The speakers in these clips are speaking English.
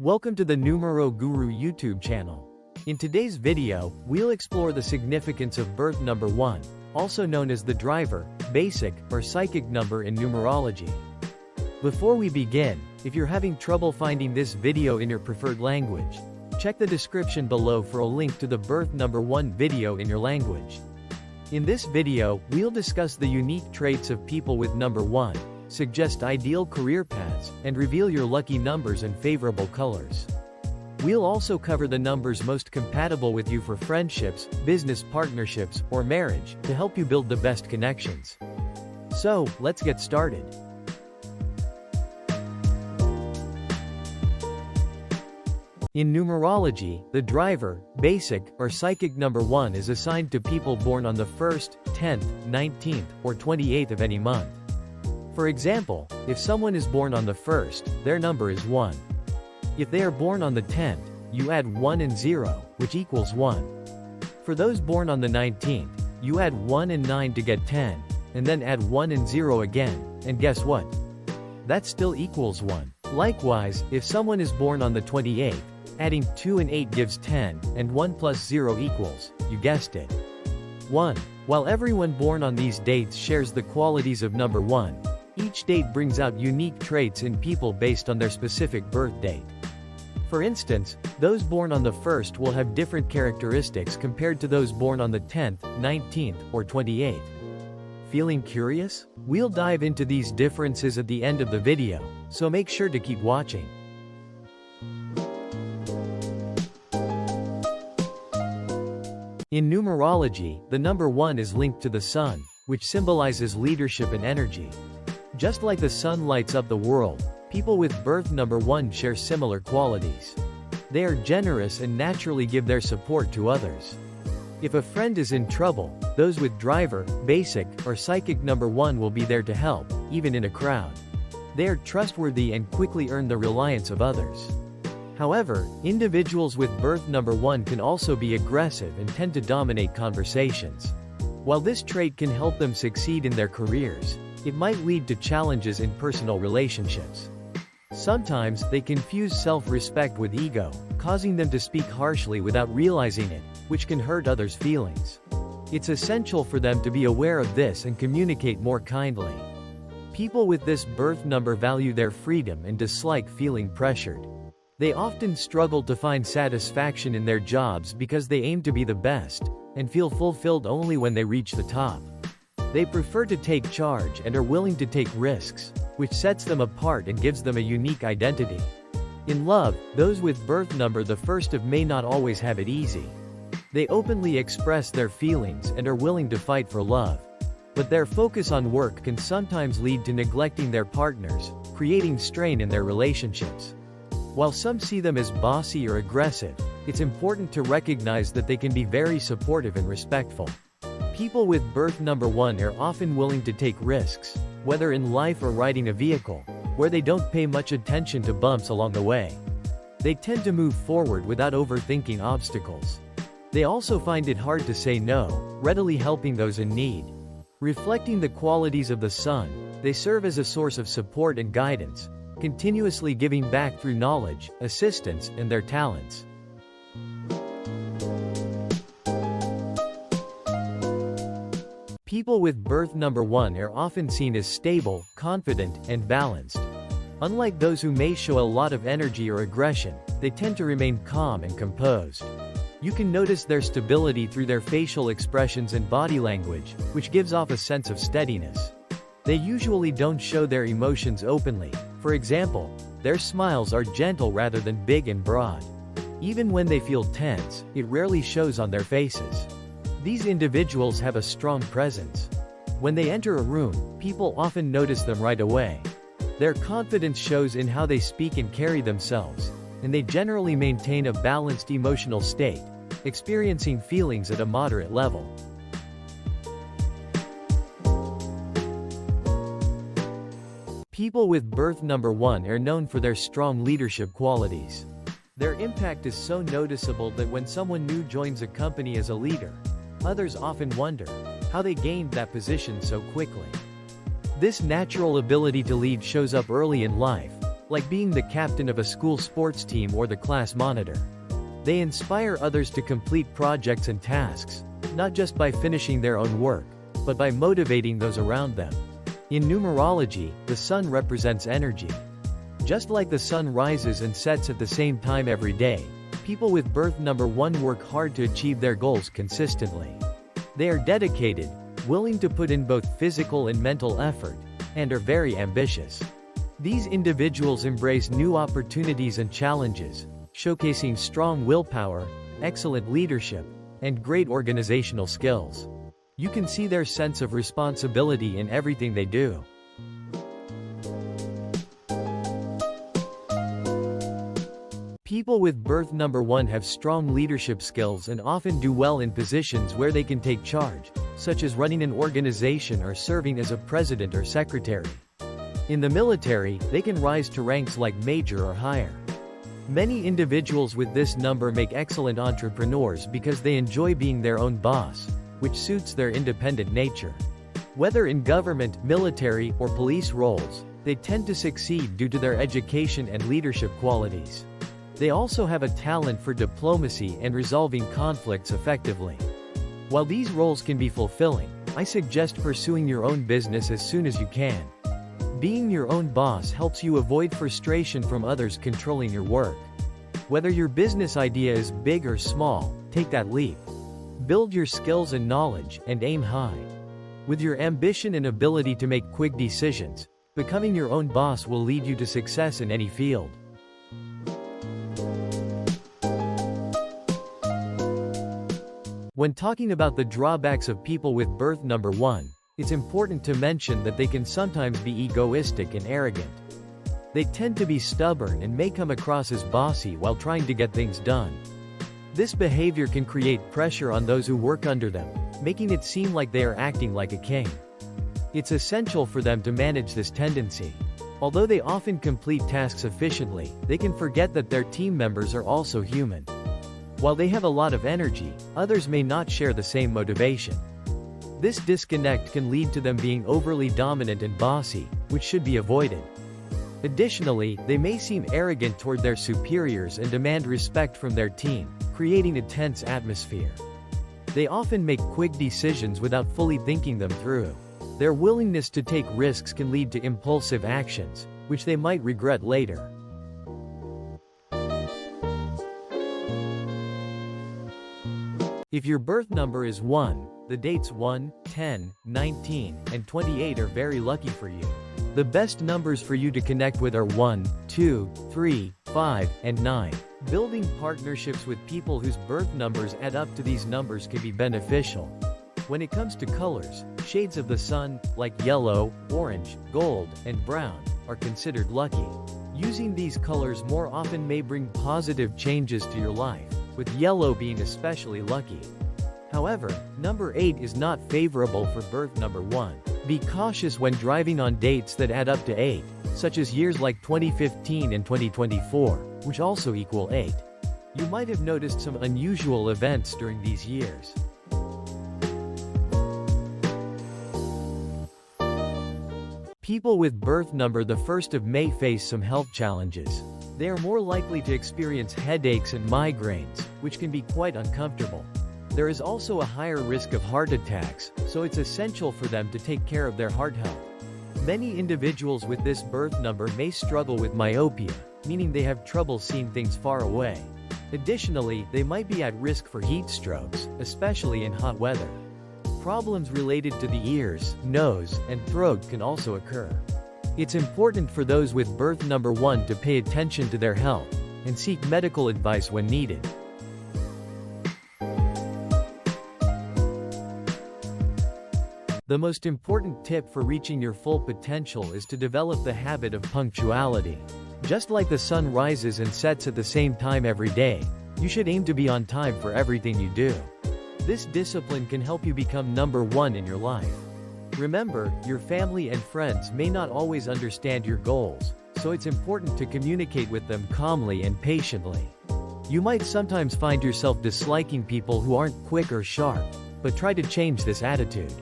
Welcome to the NumeroGuru YouTube channel. In today's video, we'll explore the significance of birth number 1, also known as the driver, basic, or psychic number in numerology. Before we begin, if you're having trouble finding this video in your preferred language, check the description below for a link to the birth number 1 video in your language. In this video, we'll discuss the unique traits of people with number 1, suggest ideal career paths, and reveal your lucky numbers and favorable colors. We'll also cover the numbers most compatible with you for friendships, business partnerships, or marriage, to help you build the best connections. So, let's get started. In numerology, the driver, basic, or psychic number 1 is assigned to people born on the 1st, 10th, 19th, or 28th of any month. For example, if someone is born on the 1st, their number is 1. If they are born on the 10th, you add 1 and 0, which equals 1. For those born on the 19th, you add 1 and 9 to get 10, and then add 1 and 0 again, and guess what? That still equals 1. Likewise, if someone is born on the 28th, adding 2 and 8 gives 10, and 1 plus 0 equals, you guessed it, 1. While everyone born on these dates shares the qualities of number 1, each date brings out unique traits in people based on their specific birth date. For instance, those born on the 1st will have different characteristics compared to those born on the 10th, 19th, or 28th. Feeling curious? We'll dive into these differences at the end of the video, so make sure to keep watching. In numerology, the number 1 is linked to the sun, which symbolizes leadership and energy. Just like the sun lights up the world, people with birth number 1 share similar qualities. They are generous and naturally give their support to others. If a friend is in trouble, those with driver, basic, or psychic number 1 will be there to help, even in a crowd. They are trustworthy and quickly earn the reliance of others. However, individuals with birth number 1 can also be aggressive and tend to dominate conversations. While this trait can help them succeed in their careers, it might lead to challenges in personal relationships. Sometimes, they confuse self-respect with ego, causing them to speak harshly without realizing it, which can hurt others' feelings. It's essential for them to be aware of this and communicate more kindly. People with this birth number value their freedom and dislike feeling pressured. They often struggle to find satisfaction in their jobs because they aim to be the best, and feel fulfilled only when they reach the top. They prefer to take charge and are willing to take risks, which sets them apart and gives them a unique identity. In love, those with birth number the 1st of May not always have it easy. They openly express their feelings and are willing to fight for love. But their focus on work can sometimes lead to neglecting their partners, creating strain in their relationships. While some see them as bossy or aggressive, it's important to recognize that they can be very supportive and respectful. People with birth number 1 are often willing to take risks, whether in life or riding a vehicle, where they don't pay much attention to bumps along the way. They tend to move forward without overthinking obstacles. They also find it hard to say no, readily helping those in need. Reflecting the qualities of the sun, they serve as a source of support and guidance, continuously giving back through knowledge, assistance, and their talents. People with birth number 1 are often seen as stable, confident, and balanced. Unlike those who may show a lot of energy or aggression, they tend to remain calm and composed. You can notice their stability through their facial expressions and body language, which gives off a sense of steadiness. They usually don't show their emotions openly. For example, their smiles are gentle rather than big and broad. Even when they feel tense, it rarely shows on their faces. These individuals have a strong presence. When they enter a room, people often notice them right away. Their confidence shows in how they speak and carry themselves, and they generally maintain a balanced emotional state, experiencing feelings at a moderate level. People with birth number 1 are known for their strong leadership qualities. Their impact is so noticeable that when someone new joins a company as a leader, others often wonder how they gained that position so quickly. This natural ability to lead shows up early in life, like being the captain of a school sports team or the class monitor. They inspire others to complete projects and tasks, not just by finishing their own work, but by motivating those around them. In numerology, the sun represents energy. Just like the sun rises and sets at the same time every day, people with birth number 1 work hard to achieve their goals consistently. They are dedicated, willing to put in both physical and mental effort, and are very ambitious. These individuals embrace new opportunities and challenges, showcasing strong willpower, excellent leadership, and great organizational skills. You can see their sense of responsibility in everything they do. People with birth number 1 have strong leadership skills and often do well in positions where they can take charge, such as running an organization or serving as a president or secretary. In the military, they can rise to ranks like major or higher. Many individuals with this number make excellent entrepreneurs because they enjoy being their own boss, which suits their independent nature. Whether in government, military, or police roles, they tend to succeed due to their education and leadership qualities. They also have a talent for diplomacy and resolving conflicts effectively. While these roles can be fulfilling, I suggest pursuing your own business as soon as you can. Being your own boss helps you avoid frustration from others controlling your work. Whether your business idea is big or small, take that leap. Build your skills and knowledge, and aim high. With your ambition and ability to make quick decisions, becoming your own boss will lead you to success in any field. When talking about the drawbacks of people with birth number 1, it's important to mention that they can sometimes be egoistic and arrogant. They tend to be stubborn and may come across as bossy while trying to get things done. This behavior can create pressure on those who work under them, making it seem like they are acting like a king. It's essential for them to manage this tendency. Although they often complete tasks efficiently, they can forget that their team members are also human. While they have a lot of energy, others may not share the same motivation. This disconnect can lead to them being overly dominant and bossy, which should be avoided. Additionally, they may seem arrogant toward their superiors and demand respect from their team, creating a tense atmosphere. They often make quick decisions without fully thinking them through. Their willingness to take risks can lead to impulsive actions, which they might regret later. If your birth number is 1, the dates 1, 10, 19, and 28 are very lucky for you. The best numbers for you to connect with are 1, 2, 3, 5, and 9. Building partnerships with people whose birth numbers add up to these numbers can be beneficial. When it comes to colors, shades of the sun, like yellow, orange, gold, and brown, are considered lucky. Using these colors more often may bring positive changes to your life, with yellow being especially lucky. However, number 8 is not favorable for birth number 1. Be cautious when driving on dates that add up to 8, such as years like 2015 and 2024, which also equal 8. You might have noticed some unusual events during these years. People with birth number the 1st of May face some health challenges. They are more likely to experience headaches and migraines, which can be quite uncomfortable. There is also a higher risk of heart attacks, so it's essential for them to take care of their heart health. Many individuals with this birth number may struggle with myopia, meaning they have trouble seeing things far away. Additionally, they might be at risk for heat strokes, especially in hot weather. Problems related to the ears, nose, and throat can also occur. It's important for those with birth number 1 to pay attention to their health and seek medical advice when needed. The most important tip for reaching your full potential is to develop the habit of punctuality. Just like the sun rises and sets at the same time every day, you should aim to be on time for everything you do. This discipline can help you become number 1 in your life. Remember, your family and friends may not always understand your goals, so it's important to communicate with them calmly and patiently. You might sometimes find yourself disliking people who aren't quick or sharp, but try to change this attitude.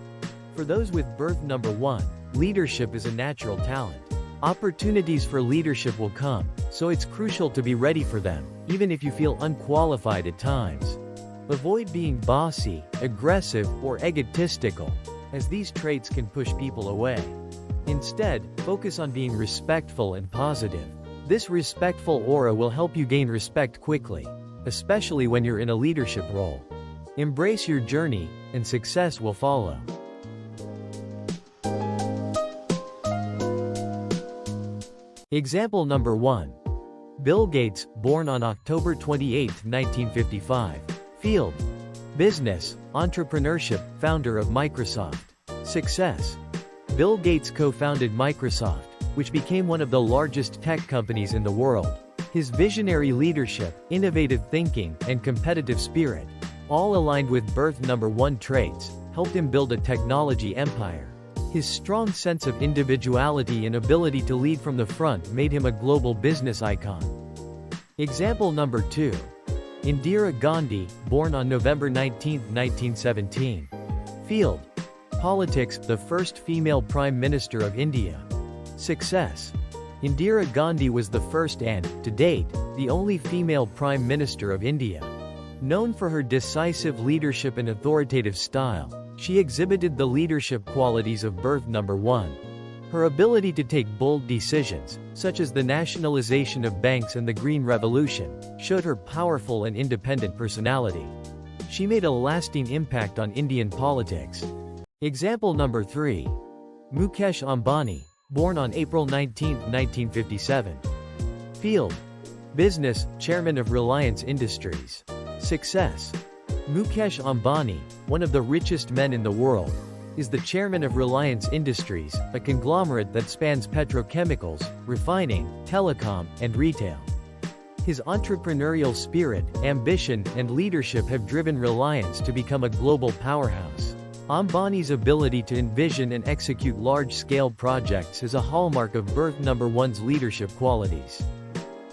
For those with birth number 1, leadership is a natural talent. Opportunities for leadership will come, so it's crucial to be ready for them, even if you feel unqualified at times. Avoid being bossy, aggressive, or egotistical, as these traits can push people away. Instead, focus on being respectful and positive. This respectful aura will help you gain respect quickly, especially when you're in a leadership role. Embrace your journey, and success will follow. Example number 1. Bill Gates, born on October 28, 1955. Field: business, entrepreneurship, founder of Microsoft. Success: Bill Gates co-founded Microsoft, which became one of the largest tech companies in the world. His visionary leadership, innovative thinking, and competitive spirit, all aligned with birth number 1 traits, helped him build a technology empire. His strong sense of individuality and ability to lead from the front made him a global business icon. Example number 2. Indira Gandhi, born on November 19, 1917. Field: politics, the first female Prime Minister of India. Success: Indira Gandhi was the first and, to date, the only female Prime Minister of India. Known for her decisive leadership and authoritative style, she exhibited the leadership qualities of birth number 1. Her ability to take bold decisions, such as the nationalization of banks and the Green Revolution, showed her powerful and independent personality. She made a lasting impact on Indian politics. Example number 3. Mukesh Ambani, born on April 19, 1957. Field: business, chairman of Reliance Industries. Success: Mukesh Ambani, one of the richest men in the world, is the chairman of Reliance Industries, a conglomerate that spans petrochemicals, refining, telecom, and retail. His entrepreneurial spirit, ambition, and leadership have driven Reliance to become a global powerhouse. Ambani's ability to envision and execute large-scale projects is a hallmark of birth number 1's leadership qualities.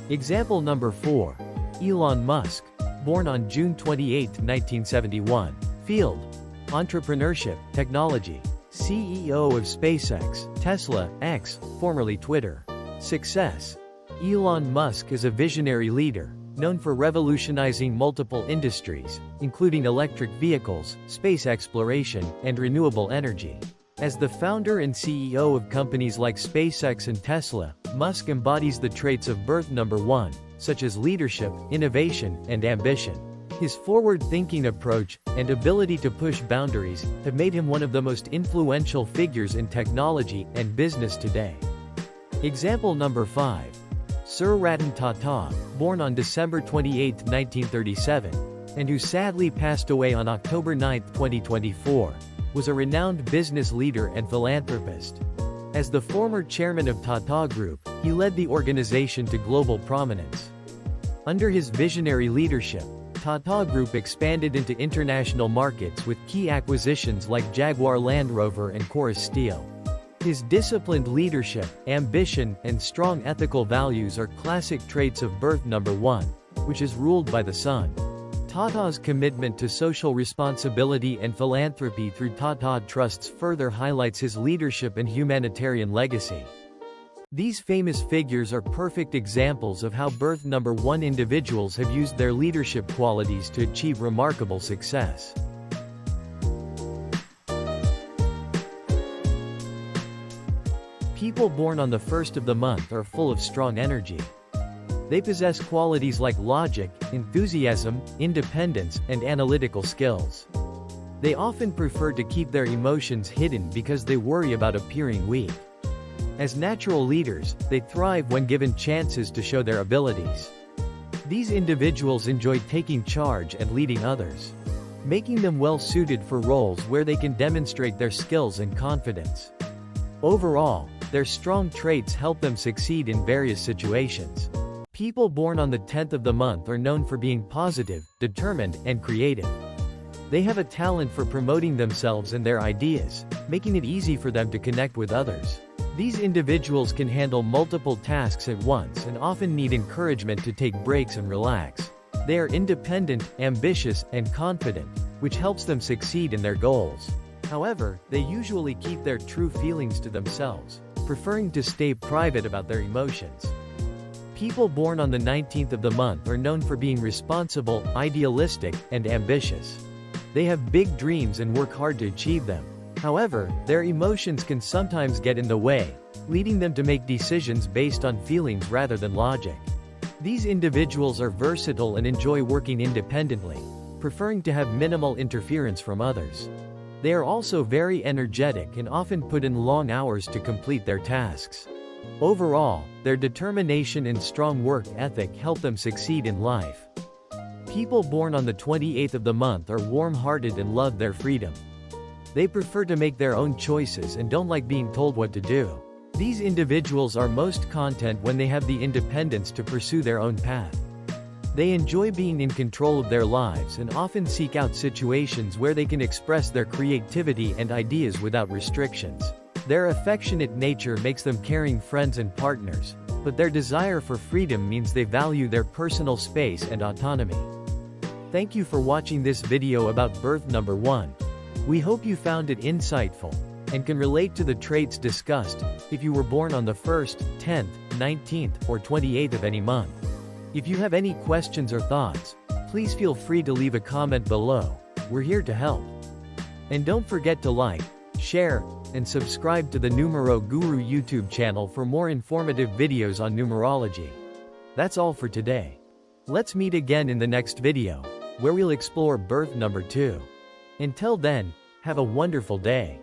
Example number 4. Elon Musk, born on June 28, 1971. Field: entrepreneurship, technology. CEO of SpaceX, Tesla, X, formerly Twitter. Success: Elon Musk is a visionary leader, known for revolutionizing multiple industries, including electric vehicles, space exploration, and renewable energy. As the founder and CEO of companies like SpaceX and Tesla, Musk embodies the traits of birth number 1, such as leadership, innovation, and ambition. His forward-thinking approach and ability to push boundaries have made him one of the most influential figures in technology and business today. Example number 5. Sir Ratan Tata, born on December 28, 1937, and who sadly passed away on October 9, 2024, was a renowned business leader and philanthropist. As the former chairman of Tata Group, he led the organization to global prominence. Under his visionary leadership, Tata Group expanded into international markets with key acquisitions like Jaguar Land Rover and Chorus Steel. His disciplined leadership, ambition, and strong ethical values are classic traits of birth number 1, which is ruled by the sun. Tata's commitment to social responsibility and philanthropy through Tata Trusts further highlights his leadership and humanitarian legacy. These famous figures are perfect examples of how birth number 1 individuals have used their leadership qualities to achieve remarkable success. People born on the first of the month are full of strong energy. They possess qualities like logic, enthusiasm, independence, and analytical skills. They often prefer to keep their emotions hidden because they worry about appearing weak. As natural leaders, they thrive when given chances to show their abilities. These individuals enjoy taking charge and leading others, making them well-suited for roles where they can demonstrate their skills and confidence. Overall, their strong traits help them succeed in various situations. People born on the 10th of the month are known for being positive, determined, and creative. They have a talent for promoting themselves and their ideas, making it easy for them to connect with others. These individuals can handle multiple tasks at once and often need encouragement to take breaks and relax. They are independent, ambitious, and confident, which helps them succeed in their goals. However, they usually keep their true feelings to themselves, preferring to stay private about their emotions. People born on the 19th of the month are known for being responsible, idealistic, and ambitious. They have big dreams and work hard to achieve them. However, their emotions can sometimes get in the way, leading them to make decisions based on feelings rather than logic. These individuals are versatile and enjoy working independently, preferring to have minimal interference from others. They are also very energetic and often put in long hours to complete their tasks. Overall, their determination and strong work ethic help them succeed in life. People born on the 28th of the month are warm-hearted and love their freedom. They prefer to make their own choices and don't like being told what to do. These individuals are most content when they have the independence to pursue their own path. They enjoy being in control of their lives and often seek out situations where they can express their creativity and ideas without restrictions. Their affectionate nature makes them caring friends and partners, but their desire for freedom means they value their personal space and autonomy. Thank you for watching this video about birth number 1. We hope you found it insightful and can relate to the traits discussed if you were born on the 1st, 10th, 19th, or 28th of any month. If you have any questions or thoughts, please feel free to leave a comment below. We're here to help. And don't forget to like, share, and subscribe to the NumeroGuru YouTube channel for more informative videos on numerology. That's all for today. Let's meet again in the next video, where we'll explore birth number 2. Until then, have a wonderful day.